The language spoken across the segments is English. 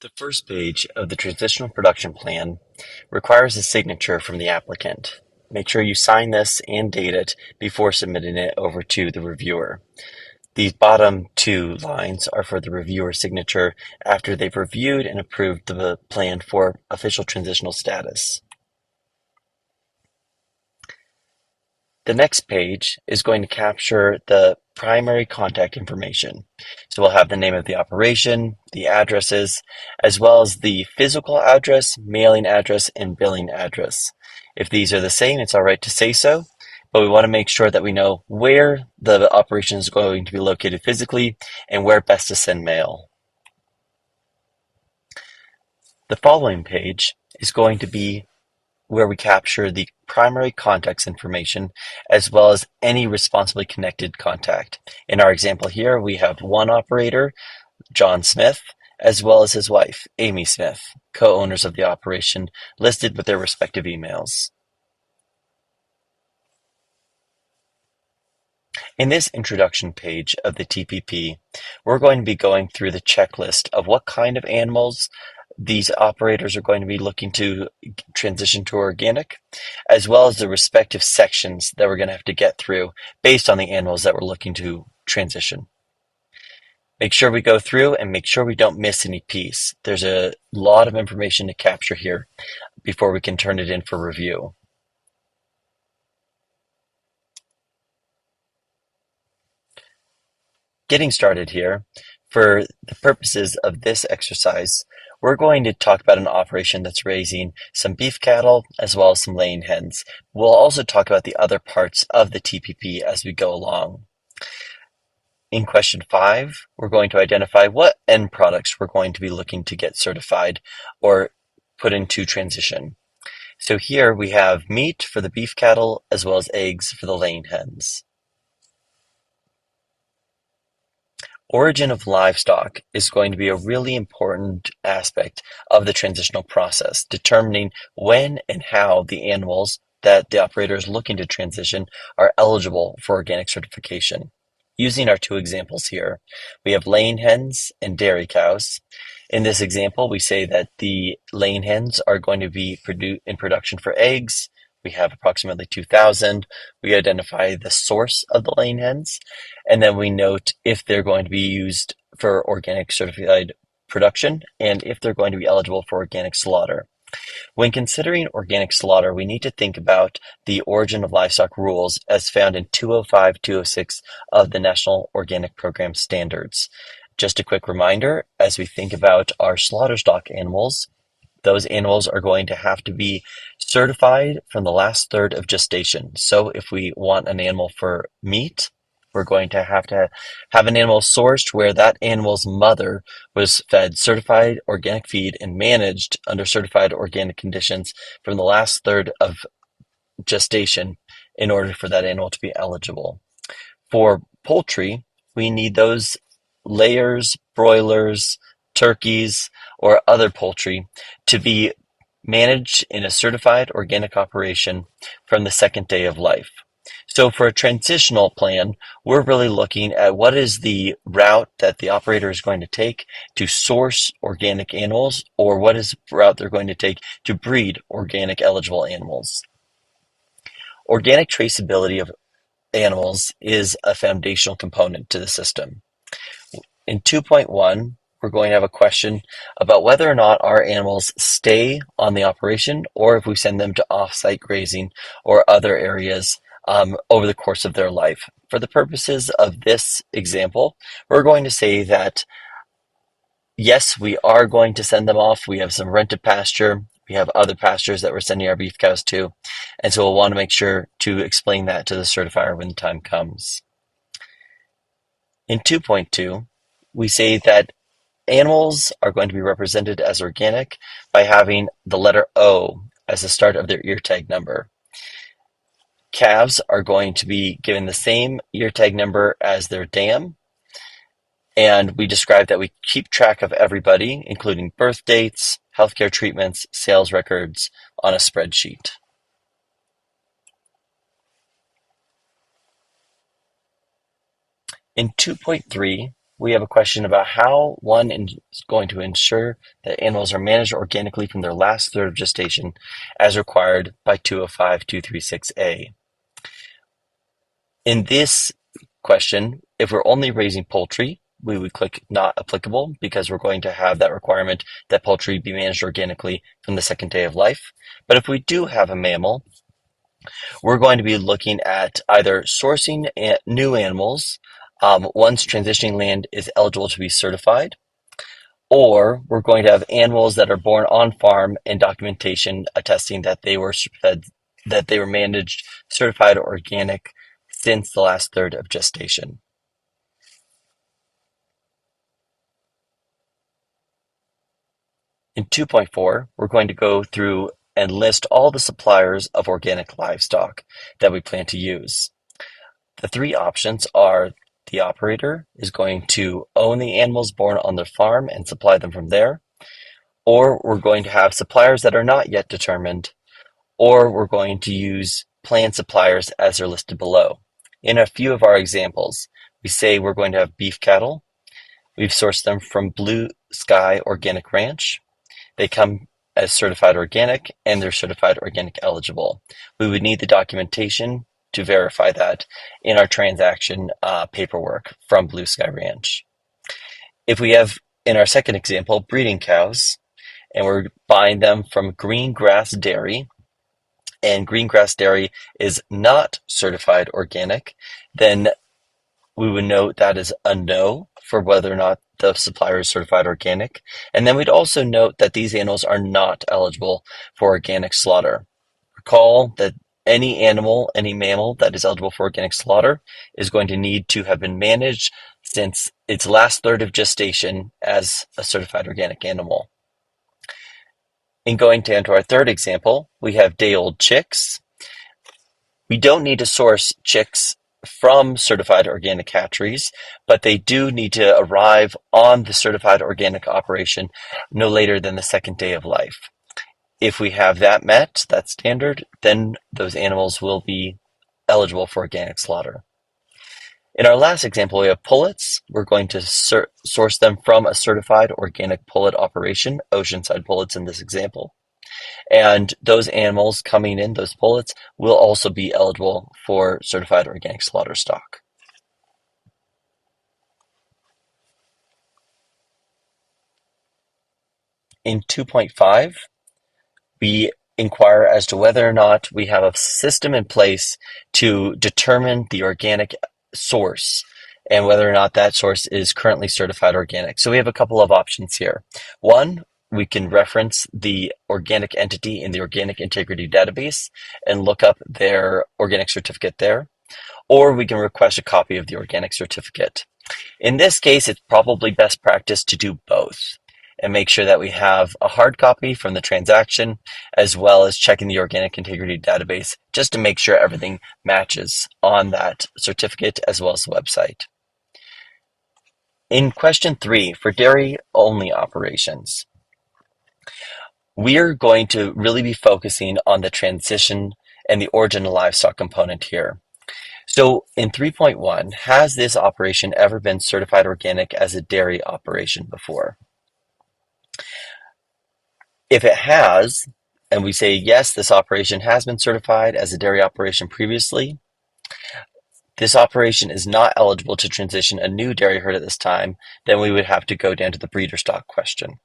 The first page of the Transitional Production Plan requires a signature from the applicant. Make sure you sign this and date it before submitting it over to the reviewer. These bottom two lines are for the reviewer's signature after they've reviewed and approved the plan for official transitional status. The next page is going to capture the primary contact information. So we'll have the name of the operation, the addresses, as well as the physical address, mailing address, and billing address. If these are the same, it's all right to say so, but we want to make sure that we know where the operation is going to be located physically and where best to send mail. The following page is going to be where we capture the primary contact's information as well as any responsibly connected contact. In our example here, we have one operator, John Smith, as well as his wife, Amy Smith, co-owners of the operation, listed with their respective emails. In this introduction page of the TPP, we're going to be going through the checklist of what kind of animals these operators are going to be looking to transition to organic, as well as the respective sections that we're going to have to get through based on the animals that we're looking to transition. Make sure we go through and make sure we don't miss any piece. There's a lot of information to capture here before we can turn it in for review. Getting started here, for the purposes of this exercise, we're going to talk about an operation that's raising some beef cattle as well as some laying hens. We'll also talk about the other parts of the TPP as we go along. In question 5, we're going to identify what end products we're going to be looking to get certified or put into transition. So here we have meat for the beef cattle as well as eggs for the laying hens. Origin of livestock is going to be a really important aspect of the transitional process, determining when and how the animals that the operator is looking to transition are eligible for organic certification. Using our two examples here, we have laying hens and dairy cows. In this example, we say that the laying hens are going to be in production for eggs. We have approximately 2,000. We identify the source of the laying hens, and then we note if they're going to be used for organic certified production and if they're going to be eligible for organic slaughter. When considering organic slaughter, we need to think about the origin of livestock rules as found in 205-206 of the National Organic Program Standards. Just a quick reminder, as we think about our slaughter stock animals, those animals are going to have to be certified from the last third of gestation. So if we want an animal for meat, we're going to have an animal sourced where that animal's mother was fed certified organic feed and managed under certified organic conditions from the last third of gestation in order for that animal to be eligible. For poultry, we need those layers, broilers, turkeys, or other poultry to be managed in a certified organic operation from the second day of life. So for a transitional plan, we're really looking at what is the route that the operator is going to take to source organic animals, or what is the route they're going to take to breed organic eligible animals. Organic traceability of animals is a foundational component to the system. In 2.1, we're going to have a question about whether or not our animals stay on the operation or if we send them to off-site grazing or other areas over the course of their life. For the purposes of this example, we're going to say that yes, we are going to send them off. We have some rented pasture. We have other pastures that we're sending our beef cows to. And so we'll want to make sure to explain that to the certifier when the time comes. In 2.2, we say that animals are going to be represented as organic by having the letter O as the start of their ear tag number. Calves are going to be given the same ear tag number as their dam. And we describe that we keep track of everybody, including birth dates, healthcare treatments, sales records, on a spreadsheet. In 2.3, we have a question about how one is going to ensure that animals are managed organically from their last third of gestation as required by 205.236a. In this question, if we're only raising poultry, we would click not applicable because we're going to have that requirement that poultry be managed organically from the second day of life. But if we do have a mammal, we're going to be looking at either sourcing new animals once transitioning land is eligible to be certified, or we're going to have animals that are born on farm and documentation attesting that they were fed, that they were managed certified organic since the last third of gestation. In 2.4, we're going to go through and list all the suppliers of organic livestock that we plan to use. The three options are the operator is going to own the animals born on their farm and supply them from there, or we're going to have suppliers that are not yet determined, or we're going to use planned suppliers as they're listed below. In a few of our examples, we say we're going to have beef cattle. We've sourced them from Blue Sky Organic Ranch. They come as certified organic and they're certified organic eligible. We would need the documentation to verify that in our transaction paperwork from Blue Sky Ranch. If we have, in our second example, breeding cows, and we're buying them from Green Grass Dairy, and Green Grass Dairy is not certified organic, then we would note that is a no for whether or not the supplier is certified organic. And then we'd also note that these animals are not eligible for organic slaughter. Recall that any animal, any mammal that is eligible for organic slaughter is going to need to have been managed since its last third of gestation as a certified organic animal. In going down to our third example, we have day-old chicks. We don't need to source chicks from certified organic hatcheries, but they do need to arrive on the certified organic operation no later than the second day of life. If we have that met, that standard, then those animals will be eligible for organic slaughter. In our last example, we have pullets. We're going to source them from a certified organic pullet operation, oceanside pullets in this example. And those animals coming in, those pullets, will also be eligible for certified organic slaughter stock. In 2.5, we inquire as to whether or not we have a system in place to determine the organic source and whether or not that source is currently certified organic. So we have a couple of options here. One, we can reference the organic entity in the Organic Integrity Database and look up their organic certificate there, or we can request a copy of the organic certificate. In this case, it's probably best practice to do both and make sure that we have a hard copy from the transaction as well as checking the Organic Integrity Database just to make sure everything matches on that certificate as well as the website. In question 3, for dairy-only operations, we're going to really be focusing on the transition and the origin of livestock component here. So in 3.1, has this operation ever been certified organic as a dairy operation before? If it has, and we say, yes, this operation has been certified as a dairy operation previously, this operation is not eligible to transition a new dairy herd at this time, then we would have to go down to the breeder stock question.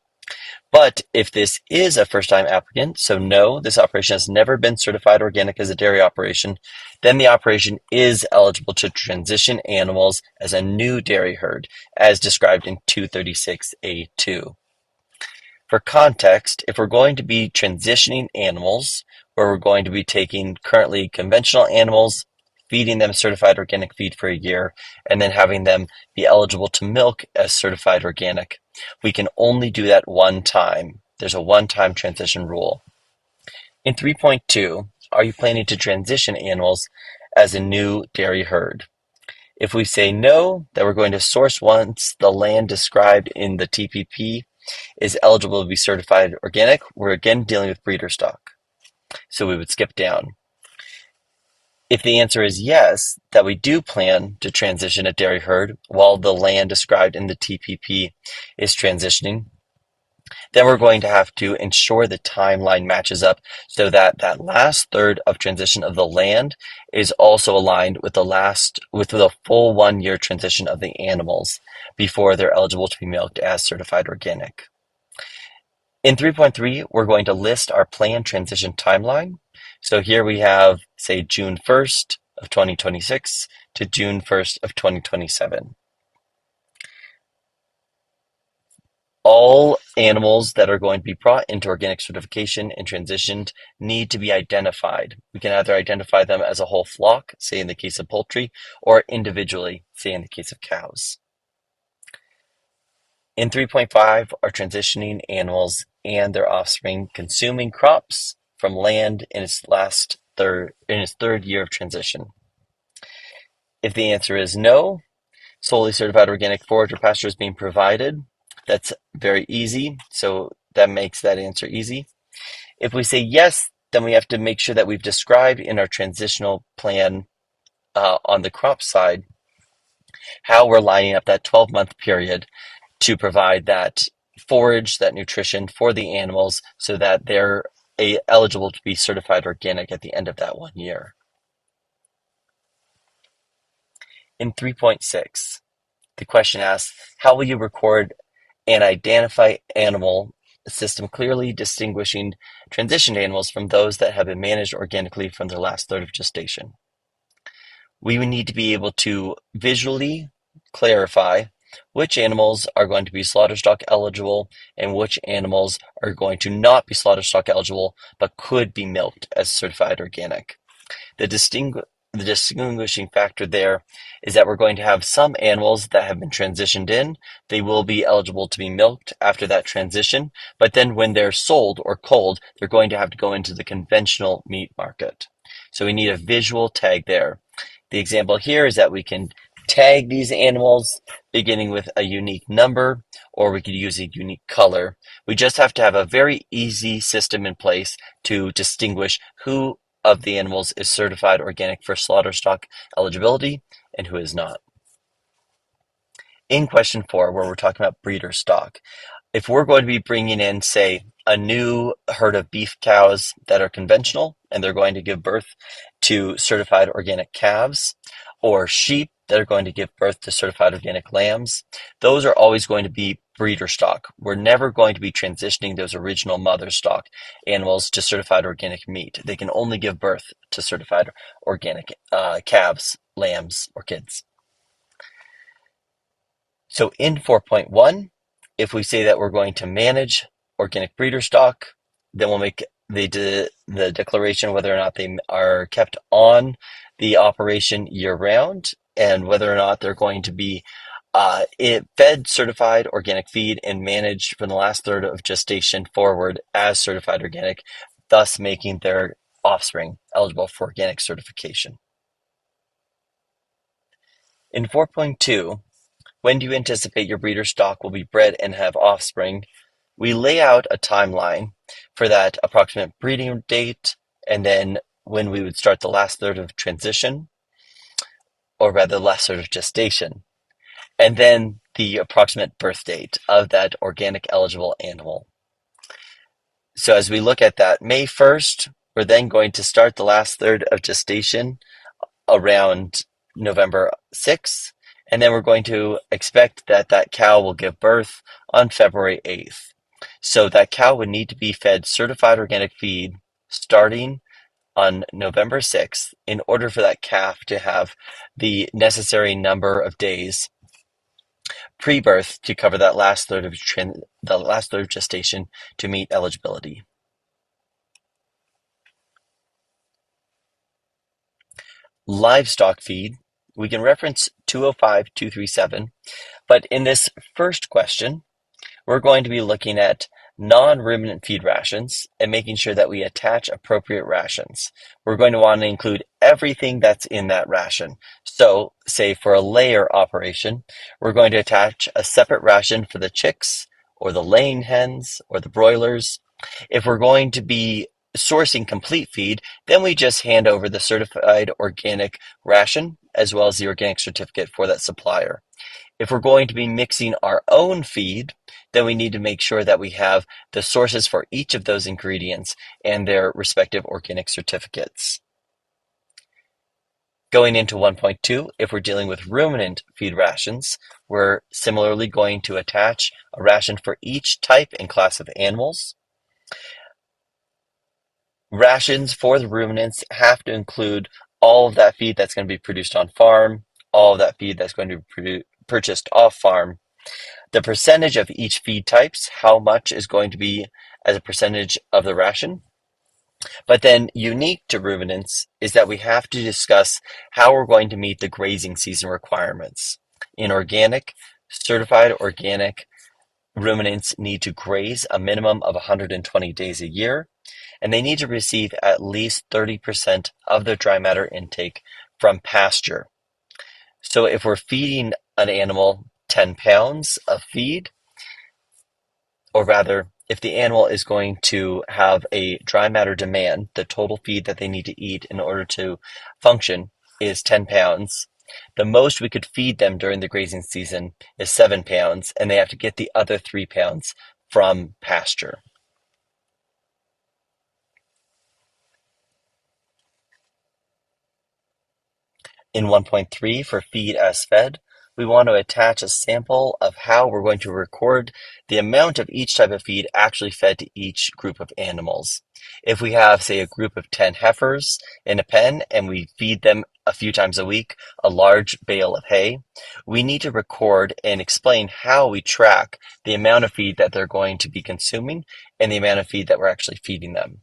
But if this is a first-time applicant, so no, this operation has never been certified organic as a dairy operation, then the operation is eligible to transition animals as a new dairy herd, as described in 236A2. For context, if we're going to be transitioning animals, where we're going to be taking currently conventional animals, feeding them certified organic feed for a year, and then having them be eligible to milk as certified organic, we can only do that one time. There's a one-time transition rule. In 3.2, are you planning to transition animals as a new dairy herd? If we say no, that we're going to source once the land described in the TPP is eligible to be certified organic, we're again dealing with breeder stock. So we would skip down. If the answer is yes, that we do plan to transition a dairy herd while the land described in the TPP is transitioning, then we're going to have to ensure the timeline matches up so that that last third of transition of the land is also aligned with the full 1 year transition of the animals before they're eligible to be milked as certified organic. In 3.3, we're going to list our planned transition timeline. So here we have, say, June 1st of 2026 to June 1st of 2027. All animals that are going to be brought into organic certification and transitioned need to be identified. We can either identify them as a whole flock, say in the case of poultry, or individually, say in the case of cows. In 3.5 are transitioning animals and their offspring consuming crops from land in its third year of transition. If the answer is no, solely certified organic forage or pasture is being provided. That's very easy, so that makes that answer easy. If we say yes, then we have to make sure that we've described in our transitional plan on the crop side how we're lining up that 12-month period to provide that forage, that nutrition for the animals so that they're eligible to be certified organic at the end of that 1 year. In 3.6, the question asks, how will you record and identify animal system clearly distinguishing transitioned animals from those that have been managed organically from their last third of gestation? We would need to be able to visually clarify which animals are going to be slaughter stock eligible and which animals are going to not be slaughter stock eligible but could be milked as certified organic. The distinguishing factor there is that we're going to have some animals that have been transitioned in. They will be eligible to be milked after that transition, but then when they're sold or culled, they're going to have to go into the conventional meat market. So we need a visual tag there. The example here is that we can tag these animals beginning with a unique number, or we could use a unique color. We just have to have a very easy system in place to distinguish who of the animals is certified organic for slaughter stock eligibility and who is not. In question 4, where we're talking about breeder stock, if we're going to be bringing in, say, a new herd of beef cows that are conventional and they're going to give birth to certified organic calves, or sheep that are going to give birth to certified organic lambs, those are always going to be breeder stock. We're never going to be transitioning those original mother stock animals to certified organic meat. They can only give birth to certified organic calves, lambs, or kids. So in 4.1, if we say that we're going to manage organic breeder stock, then we'll make the declaration whether or not they are kept on the operation year-round and whether or not they're going to be fed certified organic feed and managed from the last third of gestation forward as certified organic, thus making their offspring eligible for organic certification. In 4.2, when do you anticipate your breeder stock will be bred and have offspring? We lay out a timeline for that approximate breeding date and then when we would start the last third of transition, or rather the last third of gestation, and then the approximate birth date of that organic eligible animal. So as we look at that, May 1st, we're then going to start the last third of gestation around November 6th, and then we're going to expect that that cow will give birth on February 8th. So that cow would need to be fed certified organic feed starting on November 6th in order for that calf to have the necessary number of days pre-birth to cover that last third of gestation to meet eligibility. Livestock feed, we can reference 205-237, but in this first question, we're going to be looking at non-ruminant feed rations and making sure that we attach appropriate rations. We're going to want to include everything that's in that ration. So, say for a layer operation, we're going to attach a separate ration for the chicks or the laying hens or the broilers. If we're going to be sourcing complete feed, then we just hand over the certified organic ration as well as the organic certificate for that supplier. If we're going to be mixing our own feed, then we need to make sure that we have the sources for each of those ingredients and their respective organic certificates. Going into 1.2, if we're dealing with ruminant feed rations, we're similarly going to attach a ration for each type and class of animals. Rations for the ruminants have to include all of that feed that's going to be produced on farm, all of that feed that's going to be purchased off farm, the percentage of each feed types, how much is going to be as a percentage of the ration. But then unique to ruminants is that we have to discuss how we're going to meet the grazing season requirements. In organic, certified organic, ruminants need to graze a minimum of 120 days a year, and they need to receive at least 30% of their dry matter intake from pasture. So if we're feeding an animal 10 pounds of feed, or rather, if the animal is going to have a dry matter demand, the total feed that they need to eat in order to function is 10 pounds. The most we could feed them during the grazing season is 7 pounds, and they have to get the other 3 pounds from pasture. In 1.3, for feed as fed, we want to attach a sample of how we're going to record the amount of each type of feed actually fed to each group of animals. If we have, say, a group of 10 heifers in a pen and we feed them a few times a week a large bale of hay, we need to record and explain how we track the amount of feed that they're going to be consuming and the amount of feed that we're actually feeding them.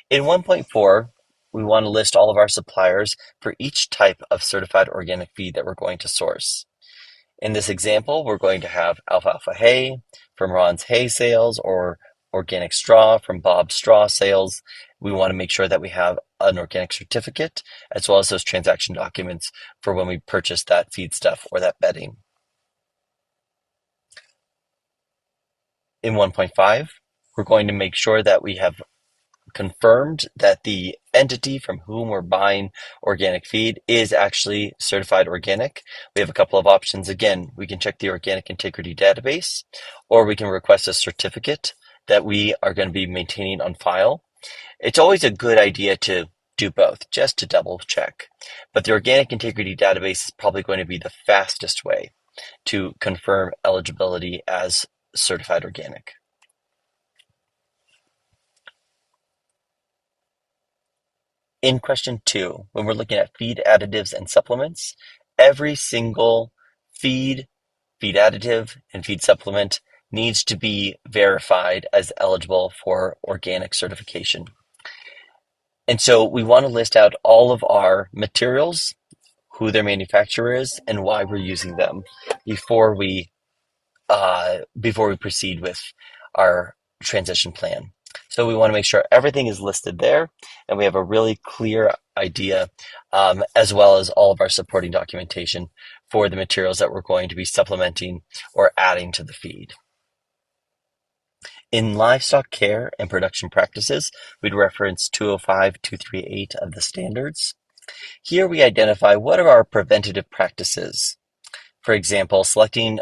In 1.4, we want to list all of our suppliers for each type of certified organic feed that we're going to source. In this example, we're going to have alfalfa hay from Ron's Hay Sales or organic straw from Bob's Straw Sales. We want to make sure that we have an organic certificate as well as those transaction documents for when we purchase that feedstuff or that bedding. In 1.5, we're going to make sure that we have confirmed that the entity from whom we're buying organic feed is actually certified organic. We have a couple of options. Again, we can check the Organic Integrity Database, or we can request a certificate that we are going to be maintaining on file. It's always a good idea to do both, just to double check. But the Organic Integrity Database is probably going to be the fastest way to confirm eligibility as certified organic. In question 2, when we're looking at feed additives and supplements, every single feed additive, and feed supplement needs to be verified as eligible for organic certification. And so we want to list out all of our materials, who their manufacturer is, and why we're using them before we proceed with our transition plan. So we want to make sure everything is listed there and we have a really clear idea, as well as all of our supporting documentation for the materials that we're going to be supplementing or adding to the feed. In livestock care and production practices, we'd reference 205, 238 of the standards. Here we identify what are our preventative practices. For example, selecting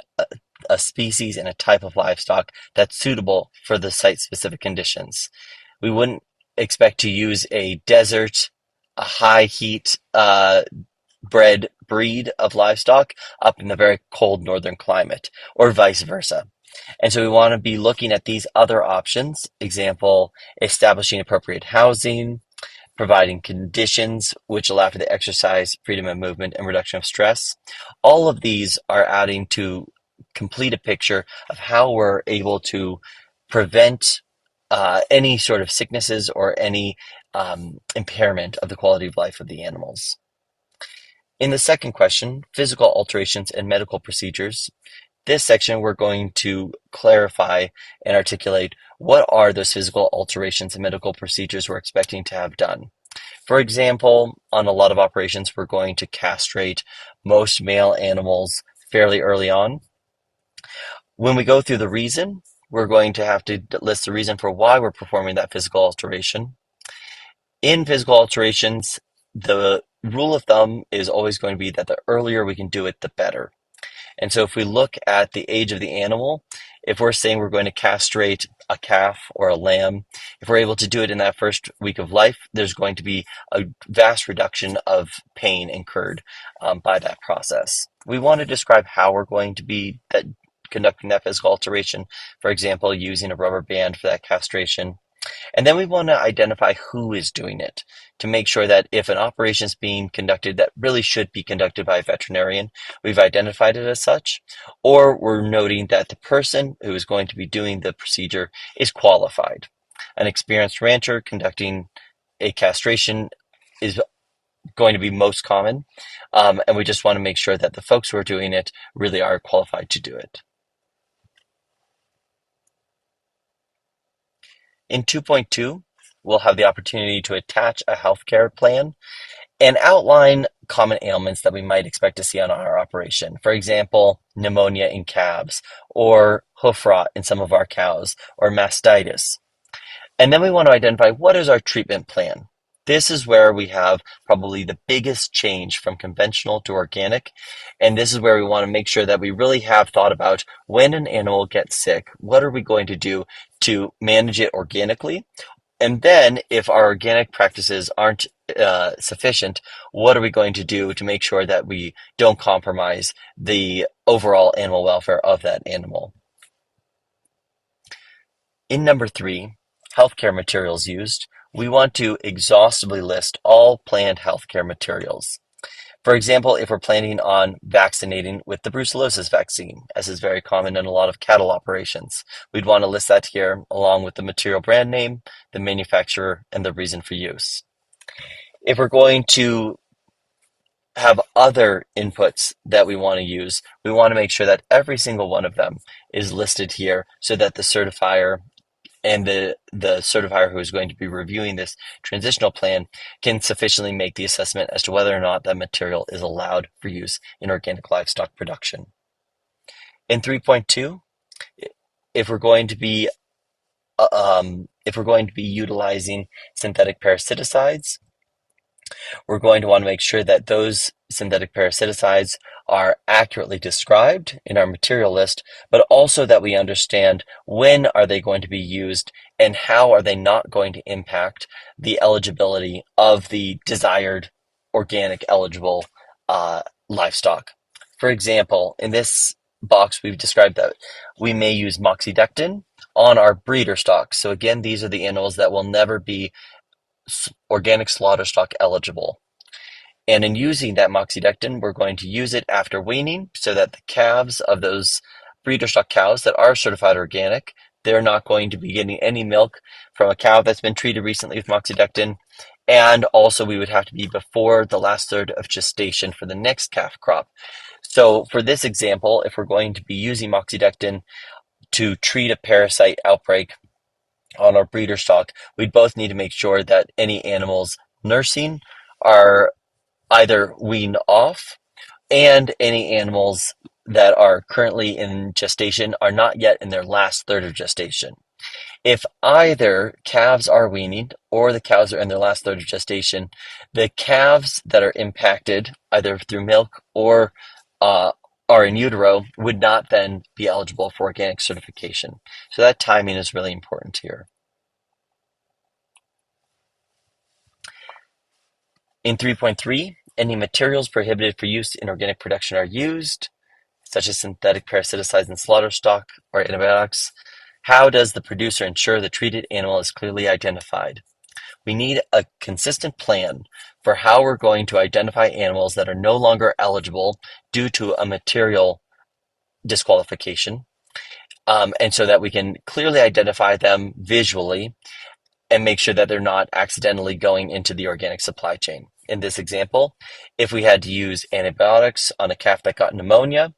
a species and a type of livestock that's suitable for the site-specific conditions. We wouldn't expect to use a desert, a high heat bred breed of livestock up in the very cold northern climate, or vice versa. And so we want to be looking at these other options, example, establishing appropriate housing, providing conditions which allow for the exercise, freedom of movement, and reduction of stress. All of these are adding to complete a picture of how we're able to prevent any sort of sicknesses or any impairment of the quality of life of the animals. In the second question, physical alterations and medical procedures, this section we're going to clarify and articulate what are those physical alterations and medical procedures we're expecting to have done. For example, on a lot of operations, we're going to castrate most male animals fairly early on. When we go through the reason, we're going to have to list the reason for why we're performing that physical alteration. In physical alterations, the rule of thumb is always going to be that the earlier we can do it, the better. And so if we look at the age of the animal, if we're saying we're going to castrate a calf or a lamb, if we're able to do it in that first week of life, there's going to be a vast reduction of pain incurred by that process. We want to describe how we're going to be conducting that physical alteration, for example, using a rubber band for that castration. And then we want to identify who is doing it to make sure that if an operation is being conducted that really should be conducted by a veterinarian, we've identified it as such, or we're noting that the person who is going to be doing the procedure is qualified. An experienced rancher conducting a castration is going to be most common, and we just want to make sure that the folks who are doing it really are qualified to do it. In 2.2, we'll have the opportunity to attach a healthcare plan and outline common ailments that we might expect to see on our operation. For example, pneumonia in calves, or hoof rot in some of our cows, or mastitis. And then we want to identify what is our treatment plan. This is where we have probably the biggest change from conventional to organic. And this is where we want to make sure that we really have thought about when an animal gets sick, what are we going to do to manage it organically? And then if our organic practices aren't sufficient, what are we going to do to make sure that we don't compromise the overall animal welfare of that animal? In number 3, healthcare materials used, we want to exhaustively list all planned healthcare materials. For example, if we're planning on vaccinating with the brucellosis vaccine, as is very common in a lot of cattle operations, we'd want to list that here along with the material brand name, the manufacturer, and the reason for use. If we're going to have other inputs that we want to use, we want to make sure that every single one of them is listed here so that the certifier and the certifier who is going to be reviewing this transitional plan can sufficiently make the assessment as to whether or not that material is allowed for use in organic livestock production. In 3.2, if we're going to be utilizing synthetic parasiticides, we're going to want to make sure that those synthetic parasiticides are accurately described in our material list, but also that we understand when are they going to be used and how are they not going to impact the eligibility of the desired organic eligible livestock. For example, in this box, we've described that we may use moxidectin on our breeder stock. So again, these are the animals that will never be organic slaughter stock eligible. And in using that moxidectin, we're going to use it after weaning so that the calves of those breeder stock cows that are certified organic, they're not going to be getting any milk from a cow that's been treated recently with moxidectin. And also we would have to be before the last third of gestation for the next calf crop. So for this example, if we're going to be using moxidectin to treat a parasite outbreak on our breeder stock, we'd both need to make sure that any animals nursing are either weaned off and any animals that are currently in gestation are not yet in their last third of gestation. If either calves are weaning or the cows are in their last third of gestation, the calves that are impacted either through milk or are in utero would not then be eligible for organic certification. So that timing is really important here. In 3.3, any materials prohibited for use in organic production are used, such as synthetic parasiticides in slaughter stock or antibiotics. How does the producer ensure the treated animal is clearly identified? We need a consistent plan for how we're going to identify animals that are no longer eligible due to a material disqualification, and so that we can clearly identify them visually and make sure that they're not accidentally going into the organic supply chain. In this example, if we had to use antibiotics on a calf that got pneumonia,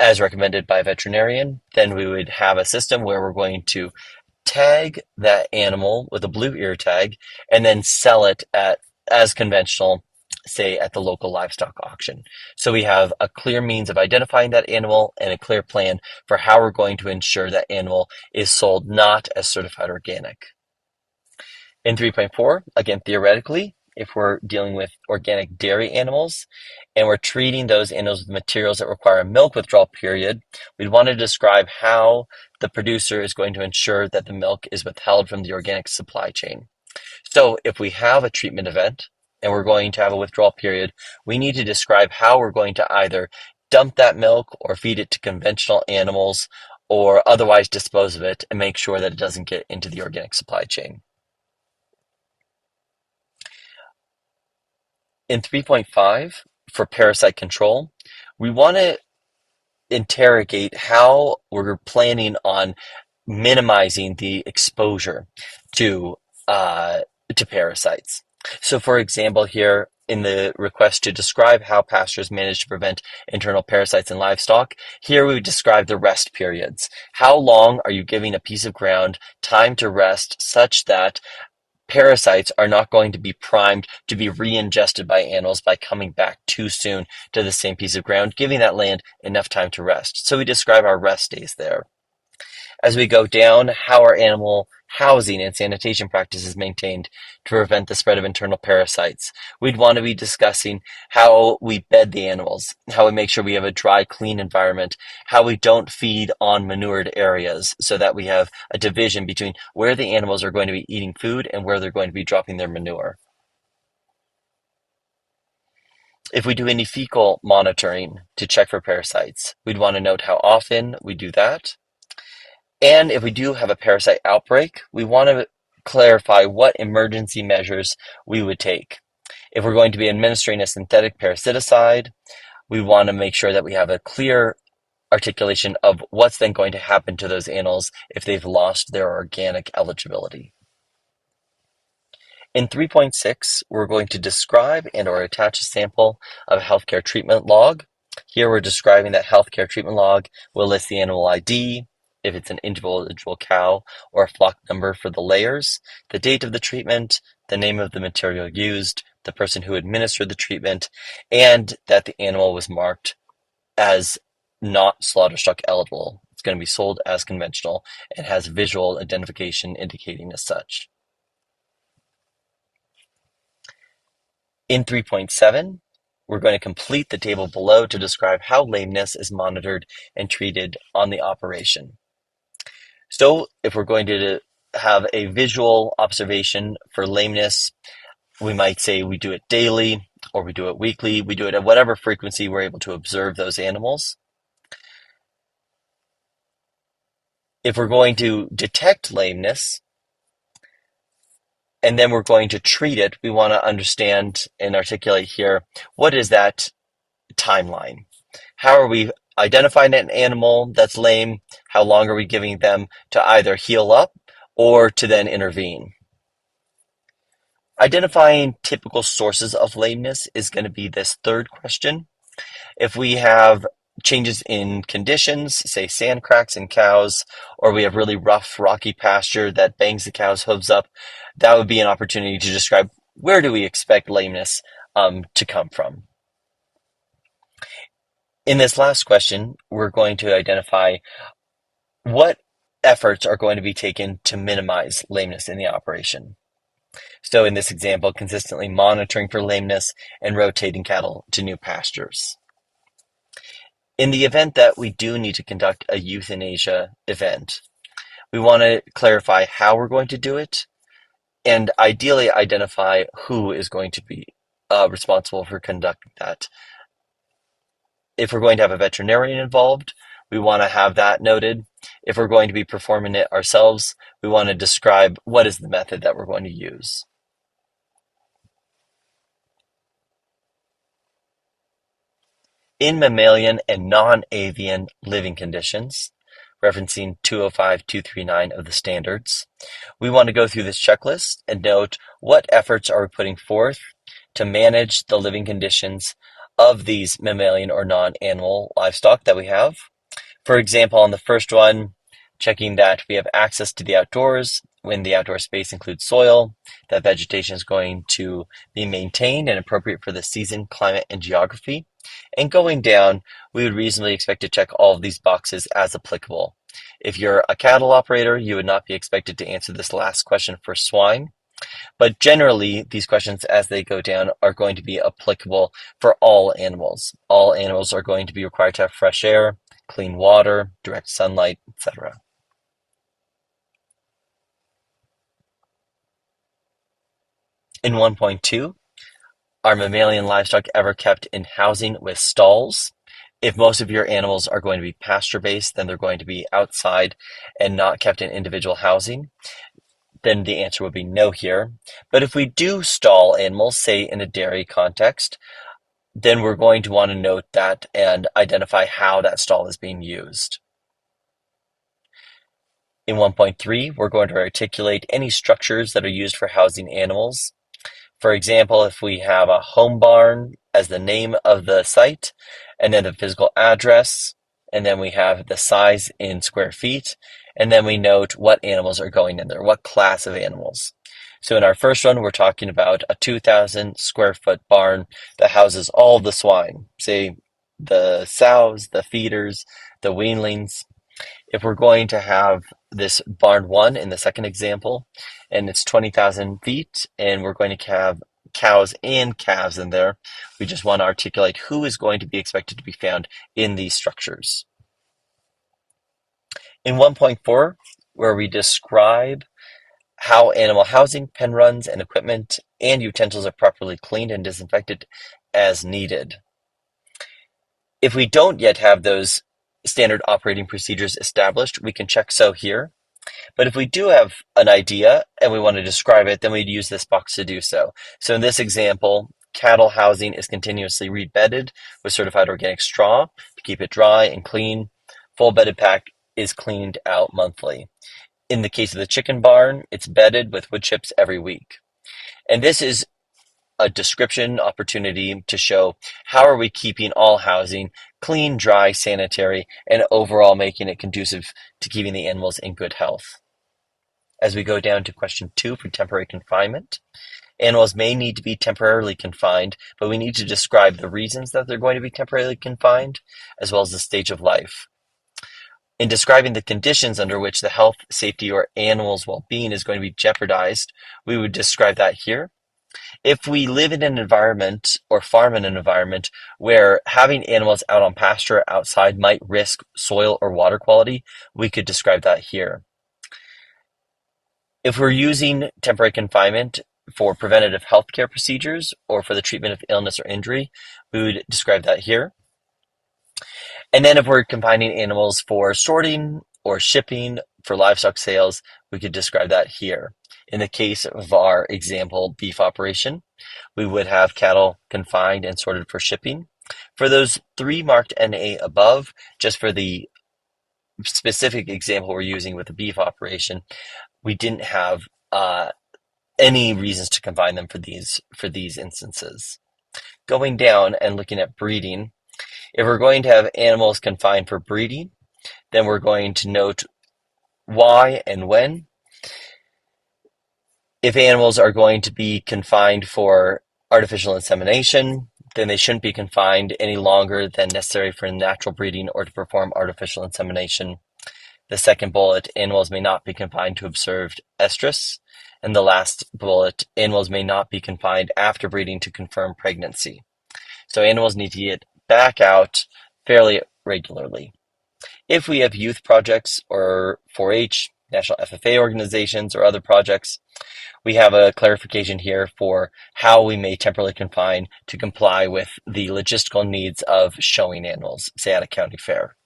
as recommended by a veterinarian, then we would have a system where we're going to tag that animal with a blue ear tag and then sell it as conventional say at the local livestock auction. So we have a clear means of identifying that animal and a clear plan for how we're going to ensure that animal is sold not as certified organic. In 3.4, again, theoretically, if we're dealing with organic dairy animals and we're treating those animals with materials that require a milk withdrawal period, we'd want to describe how the producer is going to ensure that the milk is withheld from the organic supply chain. So if we have a treatment event and we're going to have a withdrawal period, we need to describe how we're going to either dump that milk or feed it to conventional animals or otherwise dispose of it and make sure that it doesn't get into the organic supply chain. In 3.5, for parasite control, we want to interrogate how we're planning on minimizing the exposure to parasites. So, for example, here in the request to describe how pastures manage to prevent internal parasites in livestock, here we would describe the rest periods. How long are you giving a piece of ground time to rest such that parasites are not going to be primed to be re-ingested by animals by coming back too soon to the same piece of ground, giving that land enough time to rest. So we describe our rest days there. As we go down, how are animal housing and sanitation practices maintained to prevent the spread of internal parasites? We'd want to be discussing how we bed the animals, how we make sure we have a dry, clean environment, how we don't feed on manured areas so that we have a division between where the animals are going to be eating food and where they're going to be dropping their manure. If we do any fecal monitoring to check for parasites, we'd want to note how often we do that. And if we do have a parasite outbreak, we want to clarify what emergency measures we would take. If we're going to be administering a synthetic parasiticide, we want to make sure that we have a clear articulation of what's then going to happen to those animals if they've lost their organic eligibility. In 3.6, we're going to describe and or attach a sample of a healthcare treatment log. Here we're describing that healthcare treatment log will list the animal ID, if it's an individual cow, or a flock number for the layers, the date of the treatment, the name of the material used, the person who administered the treatment, and that the animal was marked as not slaughter stock eligible. It's going to be sold as conventional and has visual identification indicating as such. In 3.7, we're going to complete the table below to describe how lameness is monitored and treated on the operation. So if we're going to have a visual observation for lameness, we might say we do it daily or we do it weekly. We do it at whatever frequency we're able to observe those animals. If we're going to detect lameness and then we're going to treat it, we want to understand and articulate here, what is that timeline? How are we identifying an animal that's lame? How long are we giving them to either heal up or to then intervene? Identifying typical sources of lameness is going to be this third question. If we have changes in conditions, say sand cracks in cows, or we have really rough, rocky pasture that bangs the cow's hooves up, that would be an opportunity to describe where do we expect lameness to come from. In this last question, we're going to identify what efforts are going to be taken to minimize lameness in the operation. So in this example, consistently monitoring for lameness and rotating cattle to new pastures. In the event that we do need to conduct a euthanasia event, we want to clarify how we're going to do it and ideally identify who is going to be responsible for conducting that. If we're going to have a veterinarian involved, we want to have that noted. If we're going to be performing it ourselves, we want to describe what is the method that we're going to use. In mammalian and non-avian living conditions, referencing 205-239 of the standards, we want to go through this checklist and note what efforts are we putting forth to manage the living conditions of these mammalian or non-animal livestock that we have. For example, on the first one, checking that we have access to the outdoors when the outdoor space includes soil, that vegetation is going to be maintained and appropriate for the season, climate, and geography. And going down, we would reasonably expect to check all of these boxes as applicable. If you're a cattle operator, you would not be expected to answer this last question for swine. But generally, these questions as they go down are going to be applicable for all animals. All animals are going to be required to have fresh air, clean water, direct sunlight, etc. In 1.2, are mammalian livestock ever kept in housing with stalls? If most of your animals are going to be pasture-based, then they're going to be outside and not kept in individual housing. Then the answer would be no here. But if we do stall animals, say in a dairy context, then we're going to want to note that and identify how that stall is being used. In 1.3, we're going to articulate any structures that are used for housing animals. For example, if we have a home barn as the name of the site, and then the physical address, and then we have the size in square feet, and then we note what animals are going in there, what class of animals. So in our first one, we're talking about a 2,000 square foot barn that houses all the swine, say the sows, the feeders, the weanlings. If we're going to have this barn one in the second example, and it's 20,000 feet, and we're going to have cows and calves in there, we just want to articulate who is going to be expected to be found in these structures. In 1.4, where we describe how animal housing, pen runs, and equipment and utensils are properly cleaned and disinfected as needed. If we don't yet have those standard operating procedures established, we can check so here. But if we do have an idea and we want to describe it, then we'd use this box to do so. So in this example, cattle housing is continuously rebedded with certified organic straw to keep it dry and clean. Full bedded pack is cleaned out monthly. In the case of the chicken barn, it's bedded with wood chips every week. And this is a description opportunity to show how are we keeping all housing clean, dry, sanitary, and overall making it conducive to keeping the animals in good health. As we go down to question 2 for temporary confinement, animals may need to be temporarily confined, but we need to describe the reasons that they're going to be temporarily confined, as well as the stage of life. In describing the conditions under which the health, safety, or animals' well-being is going to be jeopardized, we would describe that here. If we live in an environment or farm in an environment where having animals out on pasture outside might risk soil or water quality, we could describe that here. If we're using temporary confinement for preventative healthcare procedures or for the treatment of illness or injury, we would describe that here. And then if we're confining animals for sorting or shipping for livestock sales, we could describe that here. In the case of our example beef operation, we would have cattle confined and sorted for shipping. For those 3 marked NA above, just for the specific example we're using with the beef operation, we didn't have any reasons to confine them for these instances. Going down and looking at breeding, if we're going to have animals confined for breeding, then we're going to note why and when. If animals are going to be confined for artificial insemination, then they shouldn't be confined any longer than necessary for natural breeding or to perform artificial insemination. The second bullet, animals may not be confined to observed estrus. And the last bullet, animals may not be confined after breeding to confirm pregnancy. So animals need to get back out fairly regularly. If we have youth projects or 4-H, national FFA organizations, or other projects, we have a clarification here for how we may temporarily confine to comply with the logistical needs of showing animals, say at a county fair.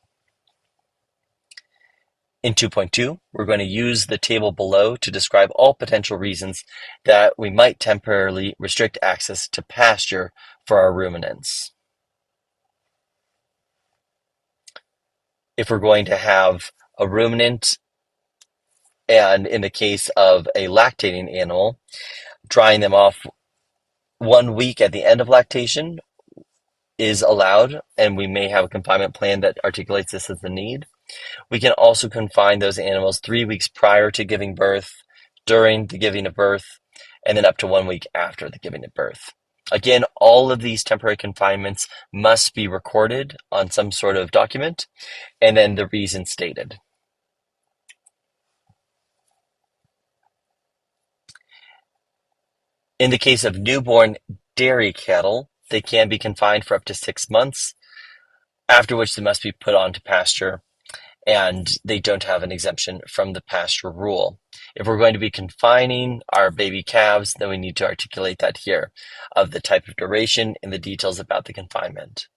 In 2.2, we're going to use the table below to describe all potential reasons that we might temporarily restrict access to pasture for our ruminants. If we're going to have a ruminant, and in the case of a lactating animal, drying them off 1 week at the end of lactation is allowed, and we may have a confinement plan that articulates this as the need. We can also confine those animals 3 weeks prior to giving birth, during the giving of birth, and then up to 1 week after the giving of birth. Again, all of these temporary confinements must be recorded on some sort of document, and then the reason stated. In the case of newborn dairy cattle, they can be confined for up to 6 months, after which they must be put onto pasture, and they don't have an exemption from the pasture rule. If we're going to be confining our baby calves, then we need to articulate that here, of the type of duration and the details about the confinement.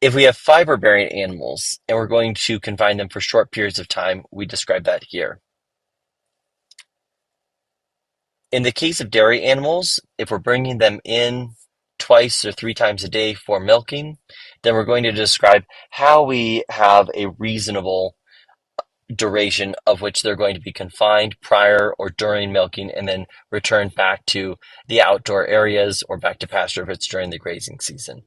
If we have fiber-bearing animals and we're going to confine them for short periods of time, we describe that here. In the case of dairy animals, if we're bringing them in twice or 3 times a day for milking, then we're going to describe how we have a reasonable duration of which they're going to be confined prior or during milking and then returned back to the outdoor areas or back to pasture if it's during the grazing season.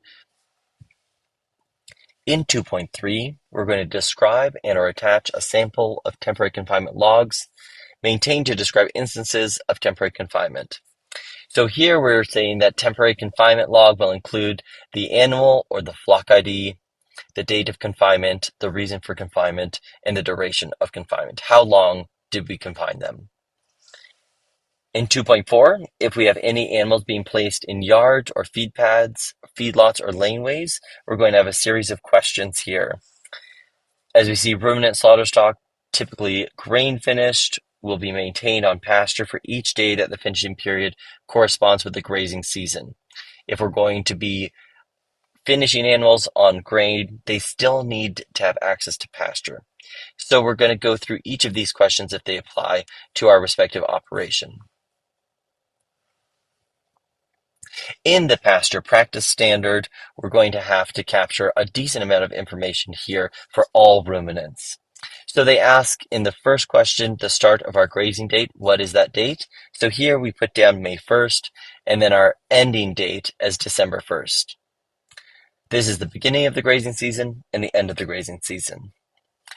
In 2.3, we're going to describe and or attach a sample of temporary confinement logs maintained to describe instances of temporary confinement. So here we're saying that temporary confinement log will include the animal or the flock ID, the date of confinement, the reason for confinement, and the duration of confinement. How long did we confine them? In 2.4, if we have any animals being placed in yards or feed pads, feedlots, or laneways, we're going to have a series of questions here. As we see, ruminant slaughter stock, typically grain finished, will be maintained on pasture for each day that the finishing period corresponds with the grazing season. If we're going to be finishing animals on grain, they still need to have access to pasture. So we're going to go through each of these questions if they apply to our respective operation. In the pasture practice standard, we're going to have to capture a decent amount of information here for all ruminants. So they ask in the first question, the start of our grazing date, what is that date? So here we put down May 1st, and then our ending date as December 1st. This is the beginning of the grazing season and the end of the grazing season.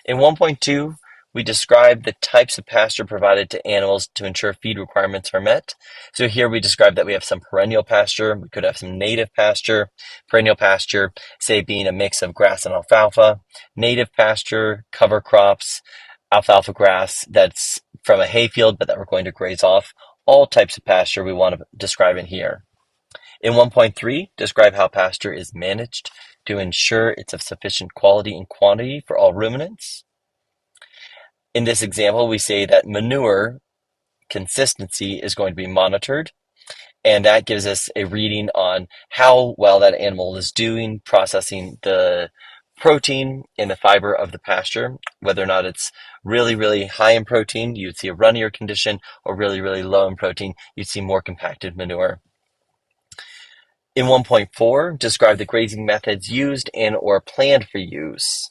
In 1.2, we describe the types of pasture provided to animals to ensure feed requirements are met. So here we describe that we have some perennial pasture, we could have some native pasture, perennial pasture, say being a mix of grass and alfalfa, native pasture, cover crops, alfalfa grass that's from a hayfield but that we're going to graze off, all types of pasture we want to describe in here. In 1.3, describe how pasture is managed to ensure it's of sufficient quality and quantity for all ruminants. In this example, we say that manure consistency is going to be monitored, and that gives us a reading on how well that animal is doing processing the protein in the fiber of the pasture, whether or not it's really, really high in protein, you'd see a runnier condition, or really, really low in protein, you'd see more compacted manure. In 1.4, describe the grazing methods used and or planned for use.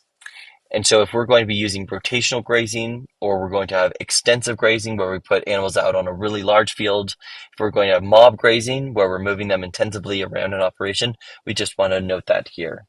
And so if we're going to be using rotational grazing, or we're going to have extensive grazing where we put animals out on a really large field, if we're going to have mob grazing where we're moving them intensively around an operation, we just want to note that here.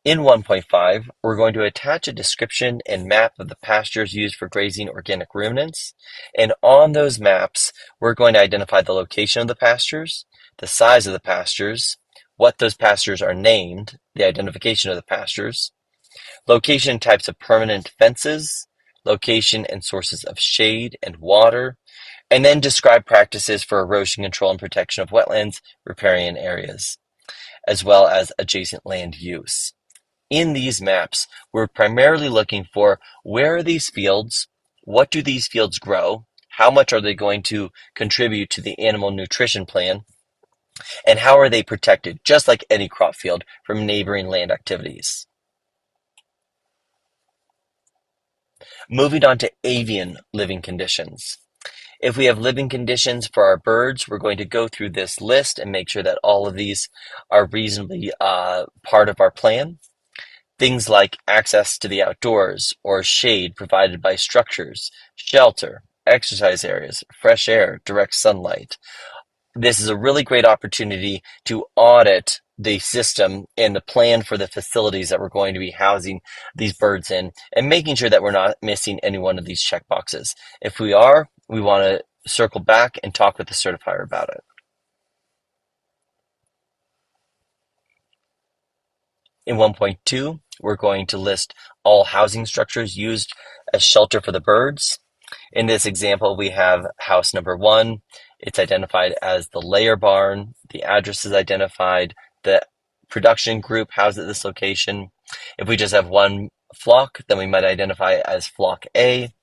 In 1.5, we're going to attach a description and map of the pastures used for grazing organic ruminants. And on those maps, we're going to identify the location of the pastures, the size of the pastures, what those pastures are named, the identification of the pastures, location and types of permanent fences, location and sources of shade and water, and then describe practices for erosion control and protection of wetlands, riparian areas, as well as adjacent land use. In these maps, we're primarily looking for where are these fields, what do these fields grow, how much are they going to contribute to the animal nutrition plan, and how are they protected, just like any crop field, from neighboring land activities. Moving on to avian living conditions. If we have living conditions for our birds, we're going to go through this list and make sure that all of these are reasonably part of our plan. Things like access to the outdoors or shade provided by structures, shelter, exercise areas, fresh air, direct sunlight. This is a really great opportunity to audit the system and the plan for the facilities that we're going to be housing these birds in, and making sure that we're not missing any one of these checkboxes. If we are, we want to circle back and talk with the certifier about it. In 1.2, we're going to list all housing structures used as shelter for the birds. In this example, we have house number 1. It's identified as the layer barn. The address is identified. The production group housed at this location. If we just have one flock, then we might identify it as flock A.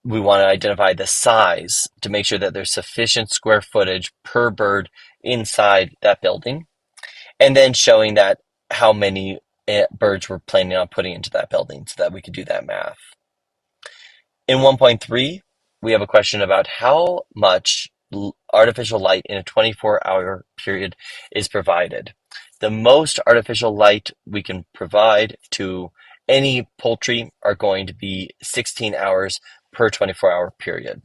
We want to identify the size to make sure that there's sufficient square footage per bird inside that building, and then showing that how many birds we're planning on putting into that building so that we can do that math. In 1.3, we have a question about how much artificial light in a 24-hour period is provided. The most artificial light we can provide to any poultry are going to be 16 hours per 24-hour period.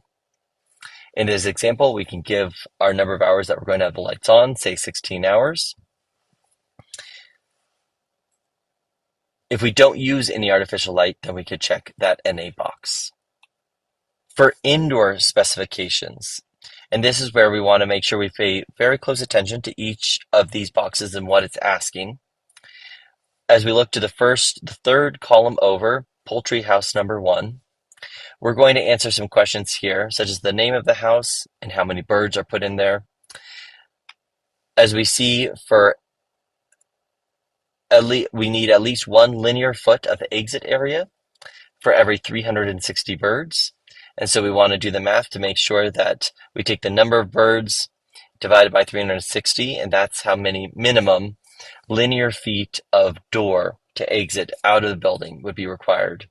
In this example, we can give our number of hours that we're going to have the lights on, say 16 hours. If we don't use any artificial light, then we could check that NA box. For indoor specifications, and this is where we want to make sure we pay very close attention to each of these boxes and what it's asking. As we look to the third column over, poultry house number 1, we're going to answer some questions here, such as the name of the house and how many birds are put in there. As we see, we need at least 1 linear foot of exit area for every 360 birds. And so we want to do the math to make sure that we take the number of birds divided by 360, and that's how many minimum linear feet of door to exit out of the building would be required.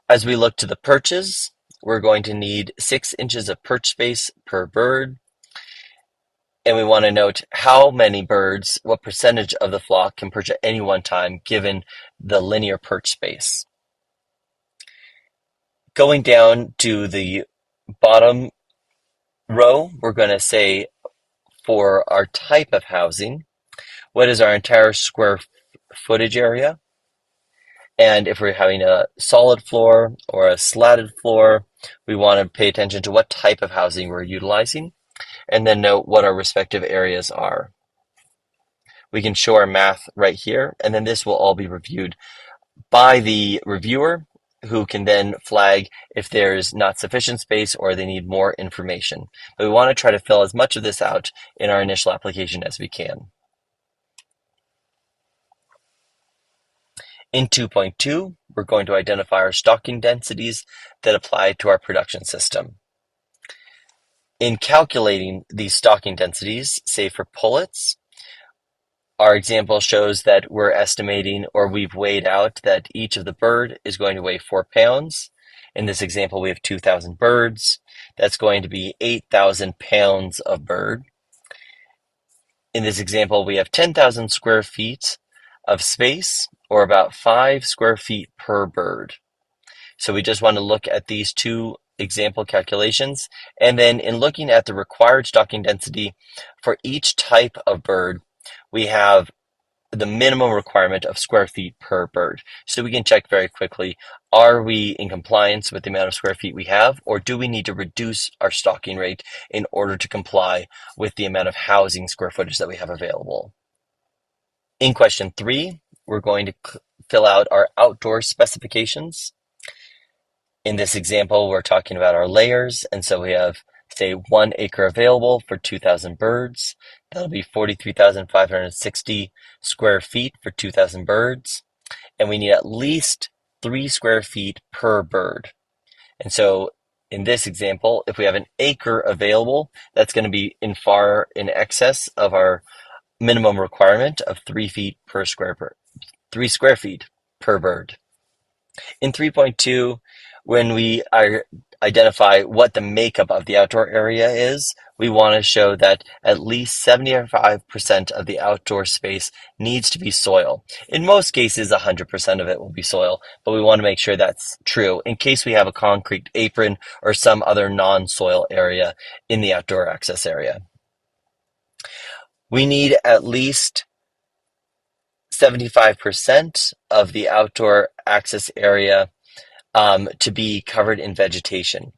As we look to the perches, we're going to need 6 inches of perch space per bird. And we want to note how many birds, what percentage of the flock can perch at any one time given the linear perch space. Going down to the bottom row, we're going to say for our type of housing, what is our entire square footage area? And if we're having a solid floor or a slatted floor, we want to pay attention to what type of housing we're utilizing, and then note what our respective areas are. We can show our math right here, and then this will all be reviewed by the reviewer, who can then flag if there's not sufficient space or they need more information. But we want to try to fill as much of this out in our initial application as we can. In 2.2, we're going to identify our stocking densities that apply to our production system. In calculating these stocking densities, say for pullets, our example shows that we're estimating, or we've weighed out, that each of the bird is going to weigh 4 pounds. In this example, we have 2,000 birds. That's going to be 8,000 pounds of bird. In this example, we have 10,000 square feet of space, or about 5 square feet per bird. So we just want to look at these 2 example calculations, and then in looking at the required stocking density for each type of bird, we have the minimum requirement of square feet per bird. So we can check very quickly, are we in compliance with the amount of square feet we have, or do we need to reduce our stocking rate in order to comply with the amount of housing square footage that we have available? In question 3, we're going to fill out our outdoor specifications. In this example, we're talking about our layers, and so we have, say, 1 acre available for 2,000 birds. That'll be 43,560 square feet for 2,000 birds, and we need at least 3 square feet per bird. And so in this example, if we have an acre available, that's going to be far in excess of our minimum requirement of 3 square feet per bird. In 3.2, when we are identify what the makeup of the outdoor area is, we want to show that at least 75% of the outdoor space needs to be soil. In most cases, 100% of it will be soil, but we want to make sure that's true in case we have a concrete apron or some other non-soil area in the outdoor access area. We need at least 75% of the outdoor access area to be covered in vegetation.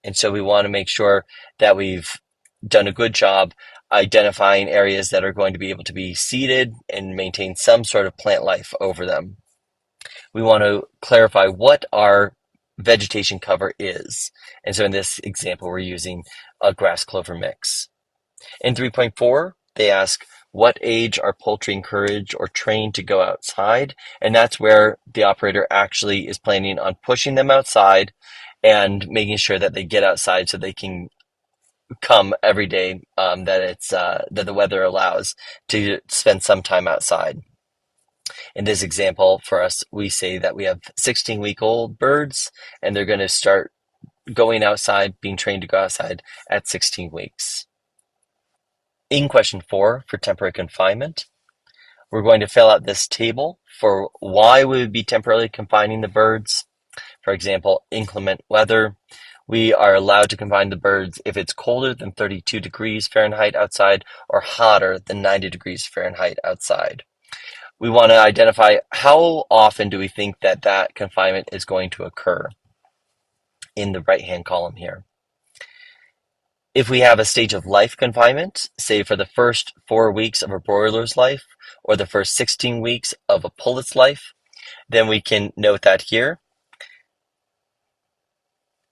And so we want to make sure that we've done a good job identifying areas that are going to be able to be seeded and maintain some sort of plant life over them. We want to clarify what our vegetation cover is. And so in this example, we're using a grass clover mix. In 3.4, they ask, what age are poultry encouraged or trained to go outside? And that's where the operator actually is planning on pushing them outside and making sure that they get outside so they can come every day that the weather allows to spend some time outside. In this example for us, we say that we have 16-week-old birds and they're going to start going outside, being trained to go outside at 16 weeks. In question 4 for temporary confinement, we're going to fill out this table for why we would be temporarily confining the birds. For example, inclement weather. We are allowed to confine the birds if it's colder than 32 degrees Fahrenheit outside or hotter than 90 degrees Fahrenheit outside. We want to identify how often do we think that that confinement is going to occur in the right-hand column here. If we have a stage of life confinement, say for the first 4 weeks of a broiler's life or the first 16 weeks of a pullet's life, then we can note that here.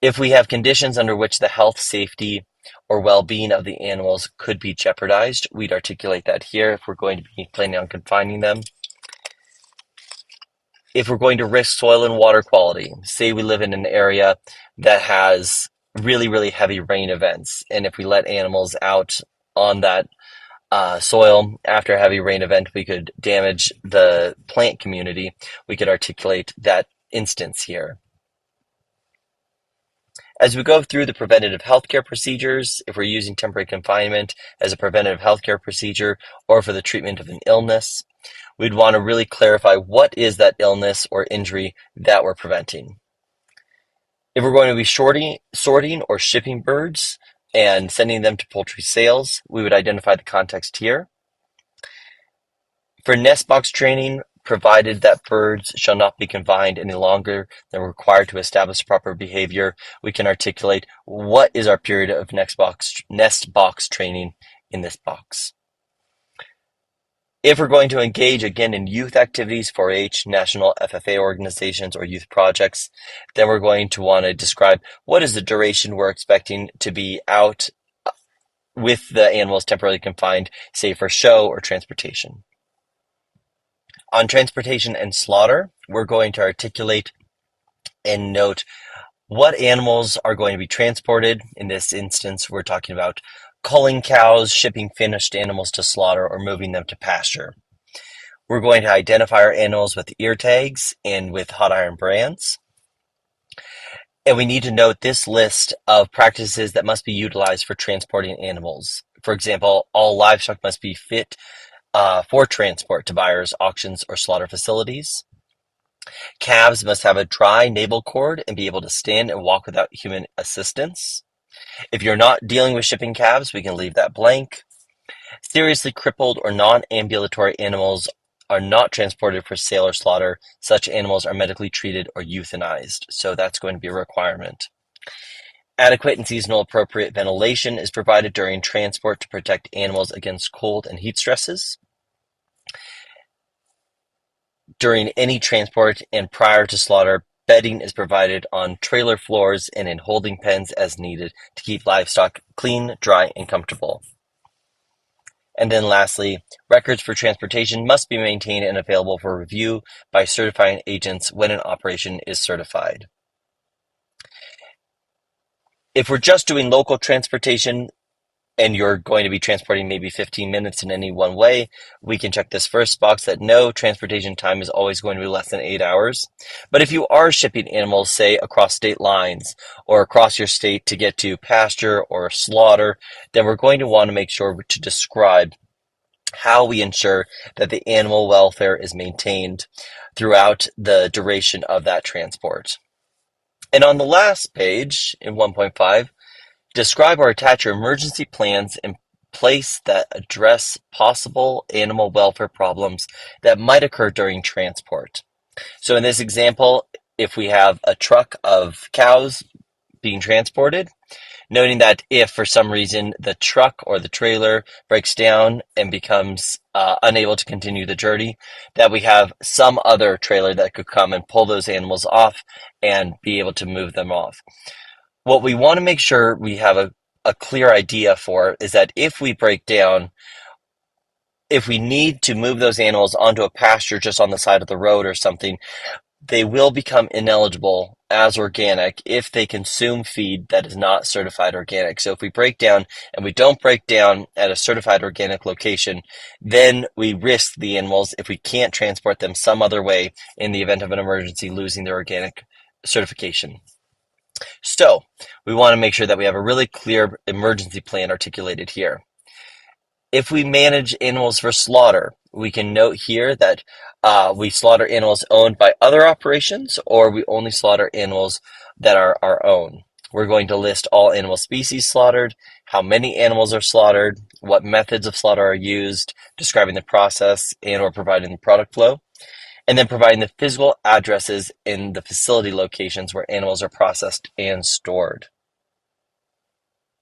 If we have conditions under which the health, safety, or well-being of the animals could be jeopardized, we'd articulate that here if we're going to be planning on confining them. If we're going to risk soil and water quality, say we live in an area that has really, really heavy rain events, and if we let animals out on that soil after a heavy rain event, we could damage the plant community. We could articulate that instance here. As we go through the preventative healthcare procedures, if we're using temporary confinement as a preventative healthcare procedure or for the treatment of an illness, we'd want to really clarify what is that illness or injury that we're preventing. If we're going to be sorting or shipping birds and sending them to poultry sales, we would identify the context here. For nest box training, provided that birds shall not be confined any longer than required to establish proper behavior, we can articulate what is our period of nest box training in this box. If we're going to engage again in youth activities, 4-H, national FFA organizations, or youth projects, then we're going to want to describe what is the duration we're expecting to be out with the animals temporarily confined, say for show or transportation. On transportation and slaughter, we're going to articulate and note what animals are going to be transported. In this instance, we're talking about culling cows, shipping finished animals to slaughter, or moving them to pasture. We're going to identify our animals with ear tags and with hot iron brands. And we need to note this list of practices that must be utilized for transporting animals. For example, all livestock must be fit for transport to buyers, auctions, or slaughter facilities. Calves must have a dry navel cord and be able to stand and walk without human assistance. If you're not dealing with shipping calves, we can leave that blank. Seriously crippled or non-ambulatory animals are not transported for sale or slaughter. Such animals are medically treated or euthanized, so that's going to be a requirement. Adequate and seasonal appropriate ventilation is provided during transport to protect animals against cold and heat stresses. During any transport and prior to slaughter, bedding is provided on trailer floors and in holding pens as needed to keep livestock clean, dry, and comfortable. And then lastly, records for transportation must be maintained and available for review by certifying agents when an operation is certified. If we're just doing local transportation, and you're going to be transporting maybe 15 minutes in any one way, we can check this first box that no, transportation time is always going to be less than 8 hours. But if you are shipping animals, say, across state lines or across your state to get to pasture or slaughter, then we're going to want to make sure to describe how we ensure that the animal welfare is maintained throughout the duration of that transport. And on the last page, in 1.5, describe or attach your emergency plans in place that address possible animal welfare problems that might occur during transport. So in this example, if we have a truck of cows being transported, noting that if for some reason the truck or the trailer breaks down and becomes unable to continue the journey, that we have some other trailer that could come and pull those animals off and be able to move them off. What we want to make sure we have a clear idea for is that if we break down, if we need to move those animals onto a pasture just on the side of the road or something, they will become ineligible as organic if they consume feed that is not certified organic. So if we break down and we don't break down at a certified organic location, then we risk the animals, if we can't transport them some other way, in the event of an emergency, losing their organic certification. So we want to make sure that we have a really clear emergency plan articulated here. If we manage animals for slaughter, we can note here that we slaughter animals owned by other operations, or we only slaughter animals that are our own. We're going to list all animal species slaughtered, how many animals are slaughtered, what methods of slaughter are used, describing the process and or providing the product flow, and then providing the physical addresses in the facility locations where animals are processed and stored.